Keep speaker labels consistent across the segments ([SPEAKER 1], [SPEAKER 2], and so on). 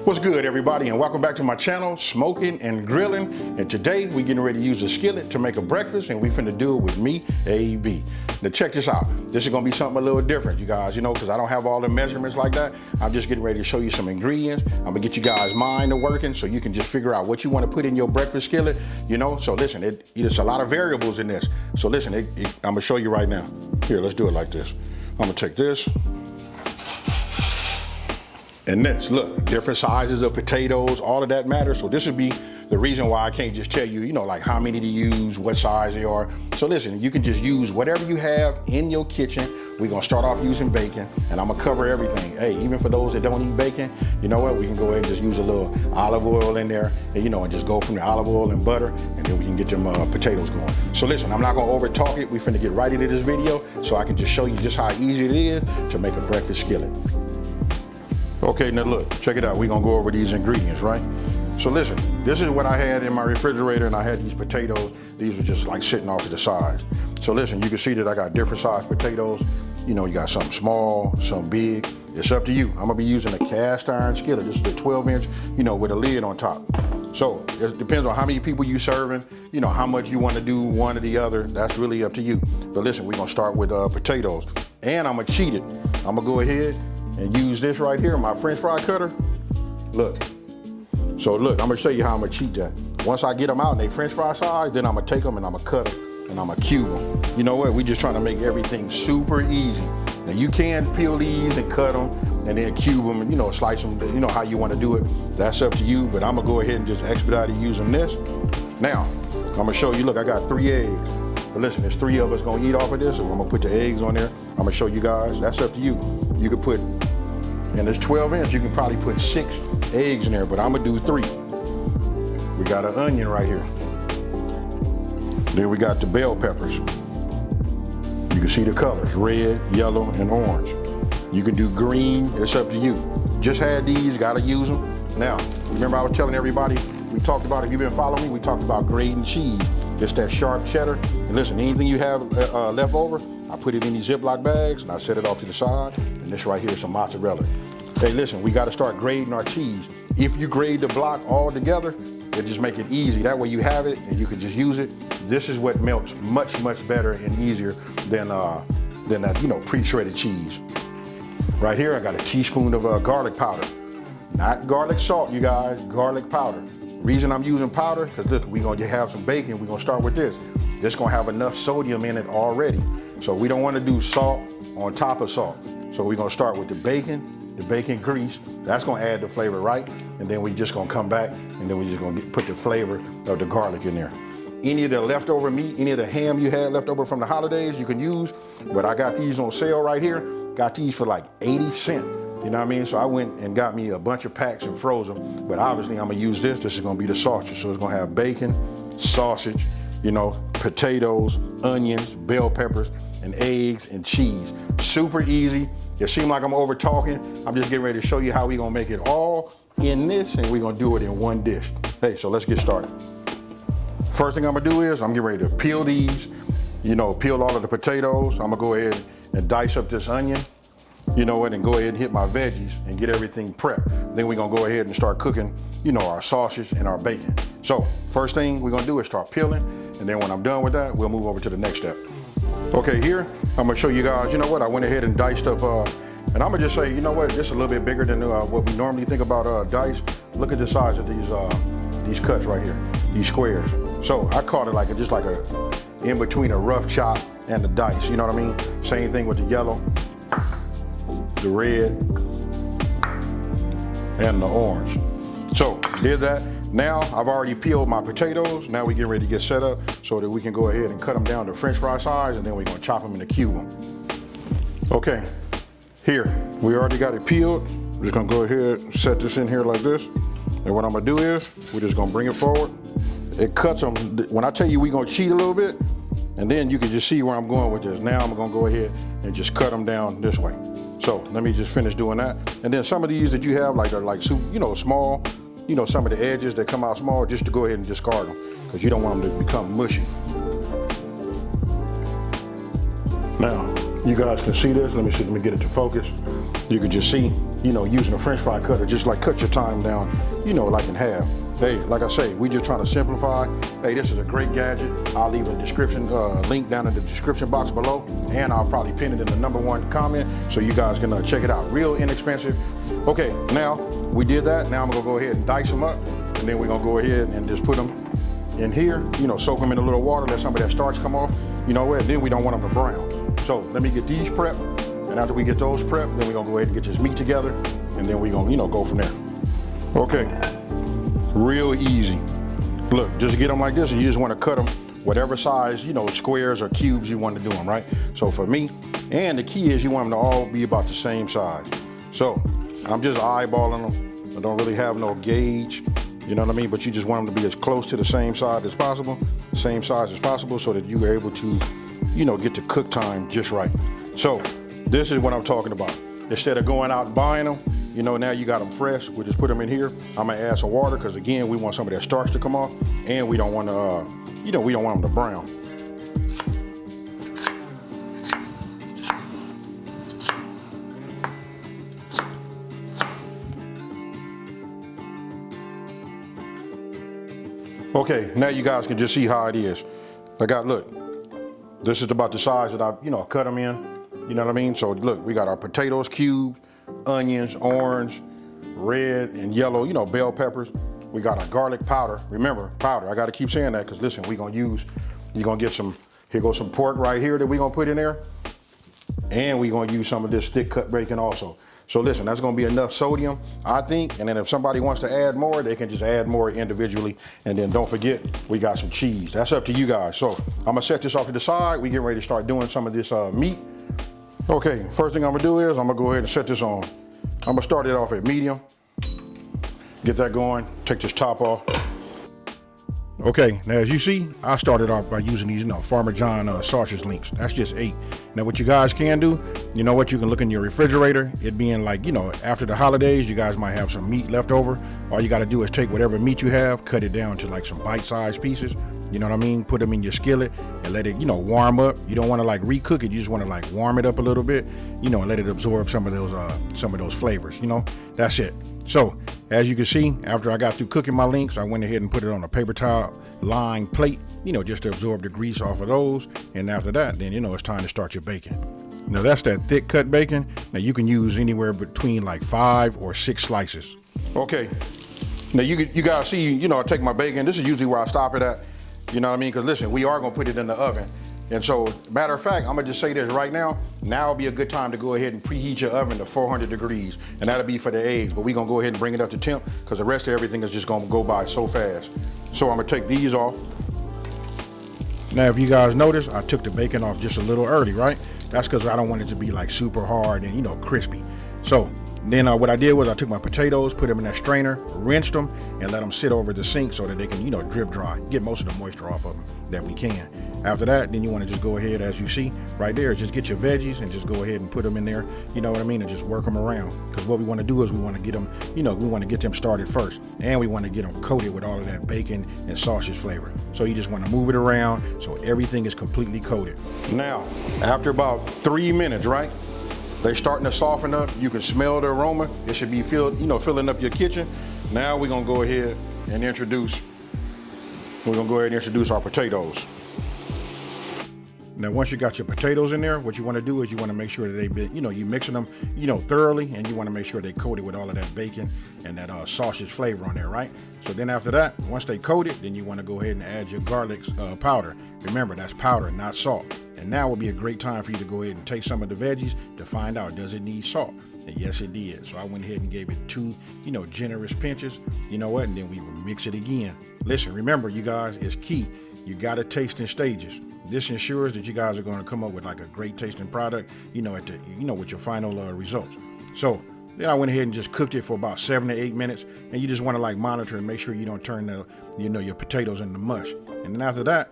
[SPEAKER 1] What's good, everybody, and welcome back to my channel, Smoking and Grilling. And today we're getting ready to use a skillet to make a breakfast, and we finna do it with me, AB. Now check this out. This is gonna be something a little different, you guys, because I don't have all the measurements like that. I'm just getting ready to show you some ingredients. I'm gonna get you guys' mind to working so you can just figure out what you want to put in your breakfast skillet, So listen, it's a lot of variables in this. So listen, I'm gonna show you right now. Here, let's do it like this. I'm gonna take this. And this, look, different sizes of potatoes, all of that matters. So this would be the reason why I can't just tell you, like how many to use, what size they are. So listen, you can just use whatever you have in your kitchen. We're gonna start off using bacon, and I'm gonna cover everything. Hey, even for those that don't eat bacon, you know what? We can go ahead and just use a little olive oil in there, and and just go from the olive oil and butter, and then we can get them potatoes going. So listen, I'm not gonna over talk it. We finna get right into this video so I can just show you just how easy it is to make a breakfast skillet. Okay, now look, check it out. We're gonna go over these ingredients, right? So listen, this is what I had in my refrigerator, and I had these potatoes. These were just like sitting off to the sides. So listen, you can see that I got different size potatoes. You got some small, some big. It's up to you. I'm gonna be using a cast iron skillet. This is the 12-inch, with a lid on top. So it depends on how many people you serving, how much you wanna do one or the other. That's really up to you. But listen, we're gonna start with potatoes. And I'm gonna cheat it. I'm gonna go ahead and use this right here, my French fry cutter. Look. So look, I'm gonna show you how I'm gonna cheat that. Once I get them out in they French fry size, then I'm gonna take them and I'm gonna cut them and I'm gonna cube them. You know what? We just trying to make everything super easy. Now you can peel these and cut them and then cube them and slice them, how you wanna do it. That's up to you, but I'm gonna go ahead and just expedite it using this. Now, I'm gonna show you, look, I got 3 eggs. But listen, there's 3 of us gonna eat off of this, so I'm gonna put the eggs on there. I'm gonna show you guys, that's up to you. You could put, and it's 12 inch, you can probably put 6 eggs in there, but I'm gonna do 3. We got an onion right here. Then we got the bell peppers. You can see the colors, red, yellow, and orange. You can do green, it's up to you. Just had these, gotta use them. Now, remember I was telling everybody, we talked about, if you've been following me, we talked about grating cheese. Just that sharp cheddar. And listen, anything you have left over, I put it in these Ziploc bags and I set it off to the side. And this right here is some mozzarella. Hey, listen, we got to start grading our cheese. If you grade the block all together, it just make it easy. That way you have it and you can just use it. This is what melts much, much better and easier than that, pre-shredded cheese. Right here, I got a teaspoon of garlic powder. Not garlic salt, you guys, garlic powder. Reason I'm using powder, because look, we're gonna have some bacon. We're gonna start with this. This gonna have enough sodium in it already. So we don't wanna do salt on top of salt. So we're gonna start with the bacon grease. That's gonna add the flavor, right? And then we just gonna come back and then we just gonna put the flavor of the garlic in there. Any of the leftover meat, any of the ham you had left over from the holidays, you can use, but I got these on sale right here. Got these for like 80 cents. You know what I mean? So I went and got me a bunch of packs and froze them. But obviously I'm gonna use this. This is gonna be the sausage. So it's gonna have bacon, sausage, potatoes, onions, bell peppers, and eggs and cheese. Super easy. It seems like I'm over talking. I'm just getting ready to show you how we're gonna make it all in this, and we're gonna do it in one dish. Hey, so let's get started. First thing I'm gonna do is I'm getting ready to peel these, peel all of the potatoes. I'm gonna go ahead and dice up this onion. And go ahead and hit my veggies and get everything prepped. Then we're gonna go ahead and start cooking, our sausage and our bacon. So first thing we're gonna do is start peeling, and then when I'm done with that, we'll move over to the next step. Okay, here, I'm gonna show you guys, I went ahead and diced up, and I'm gonna just say, just a little bit bigger than what we normally think about dice. Look at the size of these cuts right here, these squares. So I caught it just like in between a rough chop and the dice, you know what I mean? Same thing with the yellow, the red, and the orange. So did that. Now I've already peeled my potatoes. Now we get ready to get set up so that we can go ahead and cut them down to French fry size, and then we're gonna chop them and cube them. Okay, here, we already got it peeled. We're just gonna go ahead and set this in here like this. And what I'm gonna do is, we're just gonna bring it forward. It cuts them, when I tell you we're gonna cheat a little bit, and then you can just see where I'm going with this. Now I'm gonna go ahead and just cut them down this way. So let me just finish doing that. And then some of these that you have, they're like small, some of the edges that come out small, just to go ahead and discard them, because you don't want them to become mushy. Now, You guys can see this. Let me get it to focus. You can just see, you know, using a French fry cutter, just like cut your time down, you know, like in half. Hey, like I say, we just trying to simplify. Hey, this is a great gadget. I'll leave a description link down in the description box below, and I'll probably pin it in the #1 comment so you guys can check it out. Real inexpensive. Okay, now we did that. Now I'm gonna go ahead and dice them up, and then we're gonna go ahead and just put them in here. You know, soak them in a little water, let some of that starch come off. You know what? Then we don't want them to brown. So let me get these prepped, and after we get those prepped, then we're gonna go ahead and get this meat together, and then we're gonna, you know, go from there. Okay. Real easy. Look, just get them like this, and you just want to cut them whatever size, you know, squares or cubes you want to do them, right? So for me, and the key is you want them to all be about the same size. So I'm just eyeballing them. I don't really have no gauge, you know what I mean? But you just want them to be as close to the same size as possible, so that you're able to, you know, get the cook time just right. So this is what I'm talking about. Instead of going out and buying them, you know, now you got them fresh. We just put them in here. I'm gonna add some water because again, we want some of that starch to come off, and we don't want to, you know, we don't want them to brown. Okay, now you guys can just see how it is. Look, this is about the size that I, you know, cut them in. You know what I mean? So look, we got our potatoes cubed, onions, orange, red, and yellow, you know, bell peppers. We got our garlic powder. Remember, powder. I got to keep saying that because listen, you're going to get some, here goes some pork right here that we're going to put in there. And we're going to use some of this thick cut bacon also. So listen, that's going to be enough sodium, I think. And then if somebody wants to add more, they can just add more individually. And then don't forget, we got some cheese. That's up to you guys. So I'm going to set this off to the side. We get ready to start doing some of this meat. Okay, first thing I'm gonna do is I'm gonna go ahead and set this on. I'm gonna start it off at medium. Get that going, take this top off. Okay, now as you see, I started off by using these, you know, Farmer John sausage links. That's just 8. Now what you guys can do, you know what, you can look in your refrigerator. It being like, you know, after the holidays, you guys might have some meat left over. All you gotta do is take whatever meat you have, cut it down to like some bite-sized pieces. You know what I mean? Put them in your skillet and let it, you know, warm up. You don't want to like recook it. You just want to like warm it up a little bit, you know, and let it absorb some of those flavors. You know, that's it. So as you can see, after I got through cooking my links, I went ahead and put it on a paper towel lined plate, you know, just to absorb the grease off of those. And after that, then, you know, it's time to start your bacon. Now that's that thick cut bacon. Now you can use anywhere between like 5 or 6 slices. Okay. Now you guys see, you know, I take my bacon. This is usually where I stop it at. You know what I mean? Because listen, we are gonna put it in the oven. And so, matter of fact, I'm gonna just say this right now. Now would be a good time to go ahead and preheat your oven to 400 degrees. And that'll be for the eggs, but we're gonna go ahead and bring it up to temp because the rest of everything is just gonna go by so fast. So I'm gonna take these off. Now, if you guys notice, I took the bacon off just a little early, right? That's because I don't want it to be like super hard and, you know, crispy. So then what I did was I took my potatoes, put them in that strainer, rinsed them, and let them sit over the sink so that they can, you know, drip dry, get most of the moisture off of them that we can. After that, then you want to just go ahead, as you see right there, just get your veggies and just go ahead and put them in there, you know what I mean, and just work them around. Because what we want to do is we want to get them, you know, we want to get them started first, and we want to get them coated with all of that bacon and sausage flavor. So you just want to move it around so everything is completely coated. Now, after about 3 minutes, right? They're starting to soften up. You can smell the aroma. It should be filling up your kitchen. Now we're gonna go ahead and introduce our potatoes. Now, once you got your potatoes in there, what you want to do is you want to make sure that they've been, you know, you mixing them, you know, thoroughly, and you want to make sure they coated with all of that bacon and that sausage flavor on there, right? So then after that, once they coated, then you want to go ahead and add your garlic powder. Remember, that's powder, not salt. And now would be a great time for you to go ahead and take some of the veggies to find out, does it need salt? And yes, it did. So I went ahead and gave it 2, you know, generous pinches. You know what? And then we will mix it again. Listen, remember, you guys, it's key. You got to taste in stages. This ensures that you guys are going to come up with like a great tasting product, you know, with your final results. So then I went ahead and just cooked it for about 7 to 8 minutes. And you just want to like monitor and make sure you don't turn your potatoes into mush. And then after that,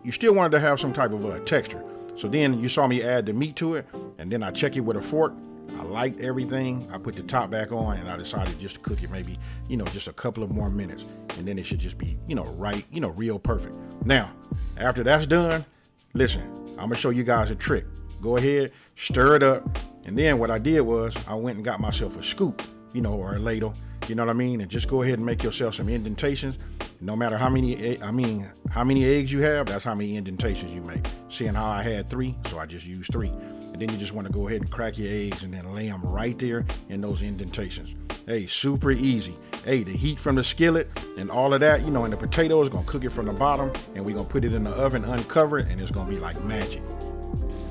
[SPEAKER 1] you still wanted to have some type of texture. So then you saw me add the meat to it, and then I check it with a fork. I liked everything. I put the top back on, and I decided just to cook it maybe, you know, just a couple of more minutes. And then it should just be, you know, right, you know, real perfect. Now, after that's done, listen, I'm gonna show you guys a trick. Go ahead, stir it up. And then what I did was I went and got myself a scoop, you know, or a ladle, you know what I mean? And just go ahead and make yourself some indentations. No matter how many eggs you have, that's how many indentations you make. Seeing how I had 3, so I just used 3. And then you just want to go ahead and crack your eggs and then lay them right there in those indentations. Hey, super easy. Hey, the heat from the skillet and all of that, you know, and the potato is gonna cook it from the bottom, and we're gonna put it in the oven, uncover it, and it's gonna be like magic.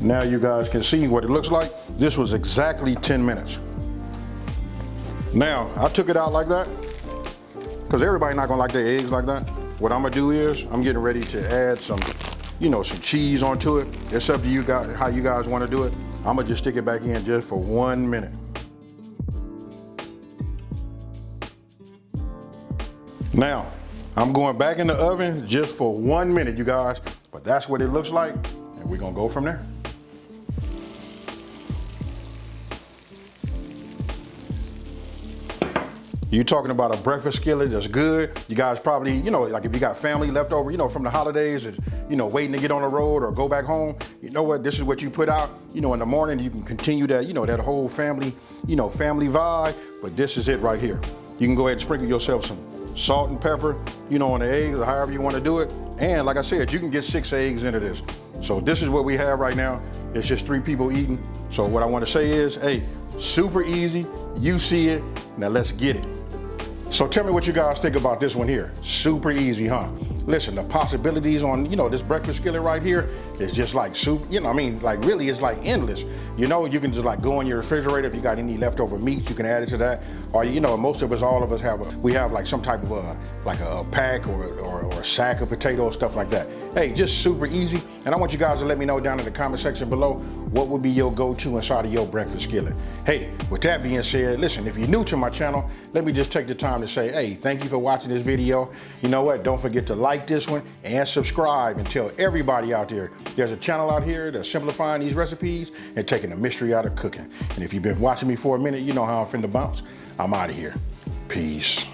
[SPEAKER 1] Now you guys can see what it looks like. This was exactly 10 minutes. Now, I took it out like that, because everybody not gonna like their eggs like that. What I'm gonna do is, I'm getting ready to add some, you know, some cheese onto it. It's up to you guys, how you guys wanna do it. I'm gonna just stick it back in just for 1 minute. Now, I'm going back in the oven just for 1 minute, you guys, but that's what it looks like, and we're gonna go from there. You're talking about a breakfast skillet that's good. You guys probably, you know, like if you got family left over, you know, from the holidays, you know, waiting to get on the road or go back home, you know what, this is what you put out, you know, in the morning. You can continue that, you know, that whole family, you know, family vibe, but this is it right here. You can go ahead and sprinkle yourself some salt and pepper, you know, on the eggs, or however you want to do it. And like I said, you can get 6 eggs into this. So this is what we have right now. It's just 3 people eating. So what I want to say is, hey, super easy. You see it. Now let's get it. So tell me what you guys think about this one here. Super easy, huh? Listen, the possibilities on, you know, this breakfast skillet right here is just like soup, you know, I mean, like really it's like endless. You know, you can just like go in your refrigerator. If you got any leftover meat, you can add it to that. Or, you know, most of us, all of us we have like some type of like a pack or a sack of potatoes, stuff like that. Hey, just super easy. And I want you guys to let me know down in the comment section below, what would be your go-to inside of your breakfast skillet. Hey, with that being said, listen, if you're new to my channel, let me just take the time to say, hey, thank you for watching this video. You know what? Don't forget to like this one and subscribe, and tell everybody out there there's a channel out here that's simplifying these recipes and taking the mystery out of cooking. And if you've been watching me for a minute, you know how I'm finna bounce. I'm out of here. Peace.